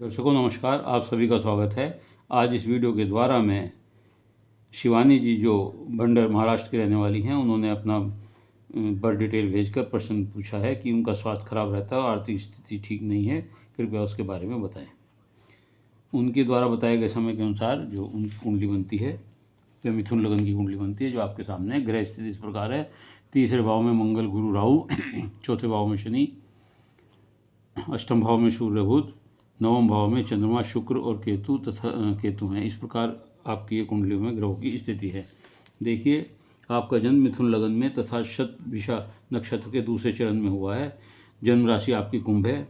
दर्शकों नमस्कार, आप सभी का स्वागत है। आज इस वीडियो के द्वारा मैं शिवानी जी जो भंडर महाराष्ट्र की रहने वाली हैं, उन्होंने अपना बर्थ डिटेल भेजकर प्रश्न पूछा है कि उनका स्वास्थ्य खराब रहता है और आर्थिक स्थिति ठीक नहीं है, कृपया उसके बारे में बताएं। उनके द्वारा बताए गए समय के अनुसार जो उनकी कुंडली बनती है वह मिथुन लगन की कुंडली बनती है, जो आपके सामने है। ग्रह स्थिति इस प्रकार है: तीसरे भाव में मंगल गुरु राहु, चौथे भाव में शनि, अष्टम भाव में सूर्य बुध, नवम भाव में चंद्रमा शुक्र और केतु हैं। इस प्रकार आपकी ये कुंडली में ग्रहों की स्थिति है। देखिए, आपका जन्म मिथुन लगन में तथा शतभिषा नक्षत्र के दूसरे चरण में हुआ है। जन्म राशि आपकी कुंभ है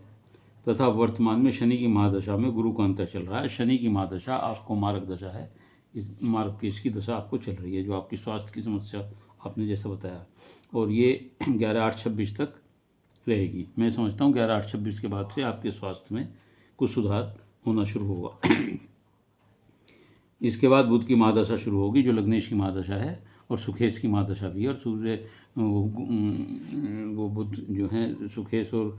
तथा वर्तमान में शनि की महादशा में गुरु का अंतर चल रहा है। शनि की महादशा आपको मारक दशा है, इस मारक केश की दशा आपको चल रही है, जो आपकी स्वास्थ्य की समस्या आपने जैसा बताया, और ये 11/8/26 तक रहेगी। मैं समझता हूँ 11/8/26 के बाद से आपके स्वास्थ्य में कुछ सुधार होना शुरू होगा। इसके बाद बुध की महादशा शुरू होगी, जो लग्नेश की महादशा है, और सुखेश की महादशा भी है। और सूर्य वो बुध जो है सुखेश और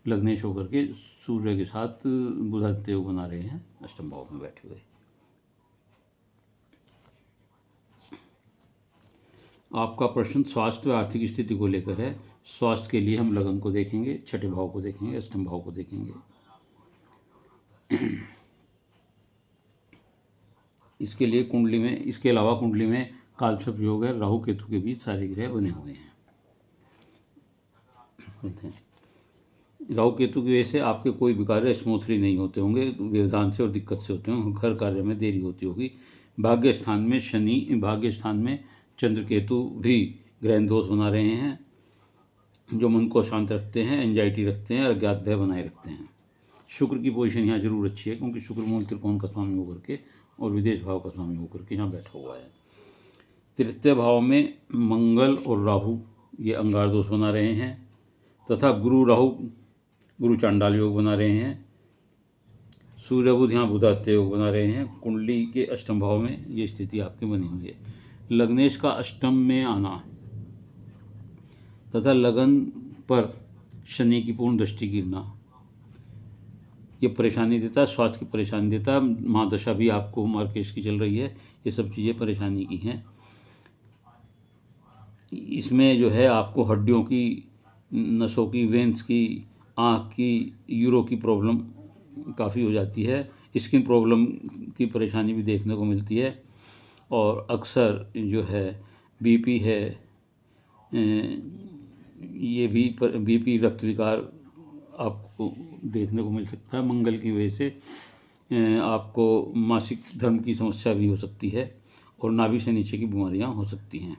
लग्नेश होकर के सूर्य के साथ बुधादित्य योग बना रहे हैं, अष्टम भाव में बैठे हुए। आपका प्रश्न स्वास्थ्य व आर्थिक स्थिति को लेकर है। स्वास्थ्य के लिए हम लगन को देखेंगे, छठे भाव को देखेंगे, अष्टम भाव को देखेंगे। इसके लिए कुंडली में, इसके अलावा कुंडली में कालसर्प योग है, राहु केतु के बीच सारे ग्रह बने हुए हैं। राहु केतु की वजह से आपके कोई भी कार्य स्मूथली नहीं होते होंगे, व्यवधान से और दिक्कत से होते होंगे, घर कार्य में देरी होती होगी। भाग्य स्थान में शनि, भाग्य स्थान में चंद्र केतु भी ग्रह दोष बना रहे हैं, जो मन को शांत रखते हैं, एंजाइटी रखते हैं और अज्ञात भय बनाए रखते हैं। शुक्र की पोजीशन यहाँ जरूर अच्छी है, क्योंकि शुक्र मूल त्रिकोण का स्वामी होकर के और विदेश भाव का स्वामी होकर के यहाँ बैठा हुआ है। तृतीय भाव में मंगल और राहु ये अंगार दोष बना रहे हैं, तथा गुरु राहु गुरु चांडाल योग बना रहे हैं। सूर्य बुध यहाँ बुधादित्य योग बना रहे हैं। कुंडली के अष्टम भाव में ये स्थिति आपकी बनी हुई है। लग्नेश का अष्टम में आना तथा लगन पर शनि की पूर्ण दृष्टि गिरना ये परेशानी देता है, स्वास्थ्य की परेशानी देता है। महादशा भी आपको मार्केश की चल रही है, ये सब चीज़ें परेशानी की हैं। इसमें जो है आपको हड्डियों की, नसों की, वेंस की, आँख की, यूरो की प्रॉब्लम काफ़ी हो जाती है। स्किन प्रॉब्लम की परेशानी भी देखने को मिलती है, और अक्सर जो है बीपी है, ये भी बीपी, रक्त विकार आपको देखने को मिल सकता है। मंगल की वजह से आपको मासिक धर्म की समस्या भी हो सकती है, और नाभि से नीचे की बीमारियां हो सकती हैं।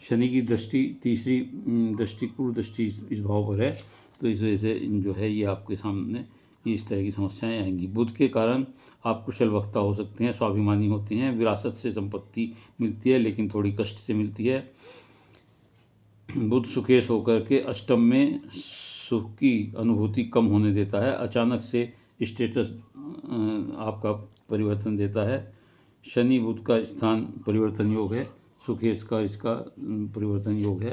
शनि की दृष्टि, तीसरी दृष्टि, पूर्व दृष्टि इस भाव पर है, तो इस वजह से जो है ये आपके सामने इस तरह की समस्याएं आएंगी। बुध के कारण आप कुशल वक्ता हो सकते हैं, स्वाभिमानी होते हैं, विरासत से संपत्ति मिलती है, लेकिन थोड़ी कष्ट से मिलती है। बुध सुखेश होकर के अष्टम में सुख की अनुभूति कम होने देता है, अचानक से स्टेटस आपका परिवर्तन देता है। शनि बुध का स्थान परिवर्तन योग है, सुखेश का इसका परिवर्तन योग है।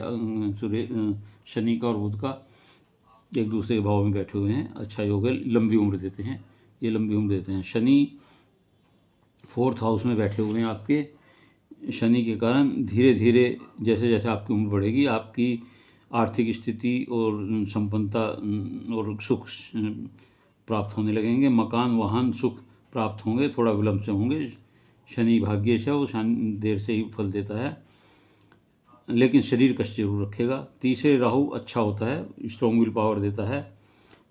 शनि का और बुध का एक दूसरे के भाव में बैठे हुए हैं, अच्छा योग है, लंबी उम्र देते हैं, ये लंबी उम्र देते हैं। शनि 4th हाउस में बैठे हुए हैं आपके। शनि के कारण धीरे धीरे जैसे जैसे आपकी उम्र बढ़ेगी, आपकी आर्थिक स्थिति और संपन्नता और सुख प्राप्त होने लगेंगे। मकान, वाहन, सुख प्राप्त होंगे, थोड़ा विलंब से होंगे। शनि भाग्येश है, वो देर से ही फल देता है, लेकिन शरीर कष्ट जरूर रखेगा। तीसरे राहु अच्छा होता है, स्ट्रॉन्ग विल पावर देता है,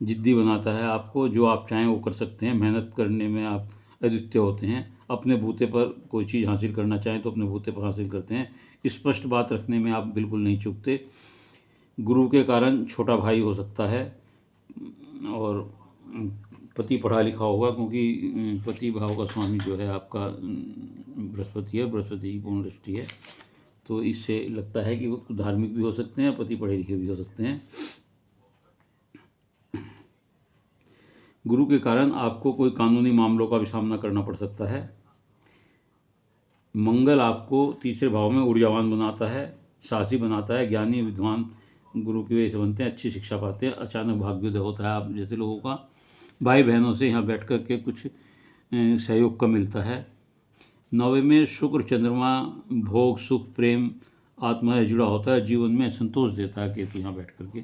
जिद्दी बनाता है आपको, जो आप चाहें वो कर सकते हैं, मेहनत करने में आप अद्वितीय होते हैं। अपने बूते पर कोई चीज़ हासिल करना चाहें तो अपने बूते पर हासिल करते हैं। स्पष्ट बात रखने में आप बिल्कुल नहीं चूकते। गुरु के कारण छोटा भाई हो सकता है, और पति पढ़ा लिखा होगा, क्योंकि पति भाव का स्वामी जो है आपका बृहस्पति है, बृहस्पति की पूर्ण दृष्टि है, तो इससे लगता है कि वो धार्मिक भी हो सकते हैं, पति पढ़े लिखे भी हो सकते हैं। गुरु के कारण आपको कोई कानूनी मामलों का भी सामना करना पड़ सकता है। मंगल आपको तीसरे भाव में ऊर्जावान बनाता है, साहसी बनाता है, ज्ञानी, विद्वान गुरु की वजह से बनते हैं, अच्छी शिक्षा पाते हैं, अचानक भाग्योदय होता है आप जैसे लोगों का। भाई बहनों से यहाँ बैठ कर के कुछ सहयोग का मिलता है। 9वें में शुक्र चंद्रमा भोग सुख प्रेम आत्मा से जुड़ा होता है, जीवन में संतोष देता है केतु यहाँ बैठ कर के।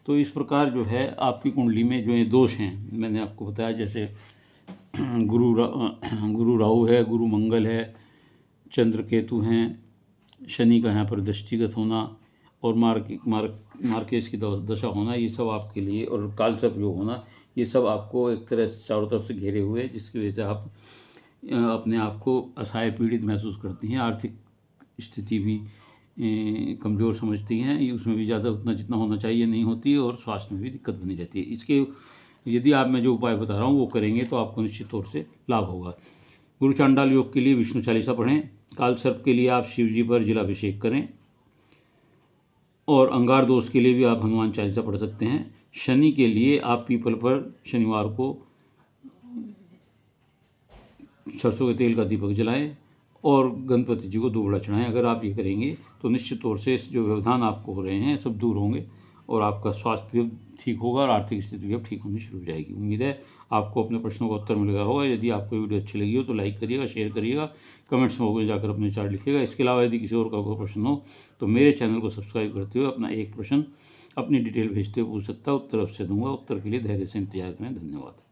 तो इस प्रकार जो है आपकी कुंडली में जो ये दोष हैं मैंने आपको बताया, जैसे गुरु राहु है, गुरु मंगल है, चंद्र केतु हैं, शनि का यहाँ पर दृष्टिगत होना और मार्केश की दशा होना, ये सब आपके लिए, और कालसर्प योग होना, ये सब आपको एक तरह से चारों तरफ से घेरे हुए, जिसकी वजह से आप अपने आप को असहाय पीड़ित महसूस करती हैं। आर्थिक स्थिति भी कमज़ोर समझती हैं, ये उसमें भी ज़्यादा उतना जितना होना चाहिए नहीं होती है, और स्वास्थ्य में भी दिक्कत बनी रहती है। इसके यदि आप मैं जो उपाय बता रहा हूँ वो करेंगे तो आपको निश्चित तौर से लाभ होगा। गुरु चांडाल योग के लिए विष्णु चालीसा पढ़ें। कालसर्प के लिए आप शिव जी पर जलाभिषेक करें, और अंगार दोष के लिए भी आप हनुमान चालीसा पढ़ सकते हैं। शनि के लिए आप पीपल पर शनिवार को सरसों के तेल का दीपक जलाएं और गणपति जी को दूबड़ा चढ़ाएं। अगर आप ये करेंगे तो निश्चित तौर से जो व्यवधान आपको हो रहे हैं सब दूर होंगे, और आपका स्वास्थ्य भी ठीक होगा और आर्थिक स्थिति भी अब ठीक होनी शुरू हो जाएगी। उम्मीद है आपको अपने प्रश्नों का उत्तर मिल गया होगा। यदि आपको वीडियो अच्छी लगी हो तो लाइक करिएगा, शेयर करिएगा, कमेंट्स में जाकर अपने विचार लिखिएगा। इसके अलावा यदि किसी और का कोई प्रश्न हो तो मेरे चैनल को सब्सक्राइब करते हुए अपना एक प्रश्न अपनी डिटेल भेजते हुए पूछ सकता है, उत्तर अवश्य दूंगा। उत्तर के लिए धैर्य से इंतजार करें। धन्यवाद।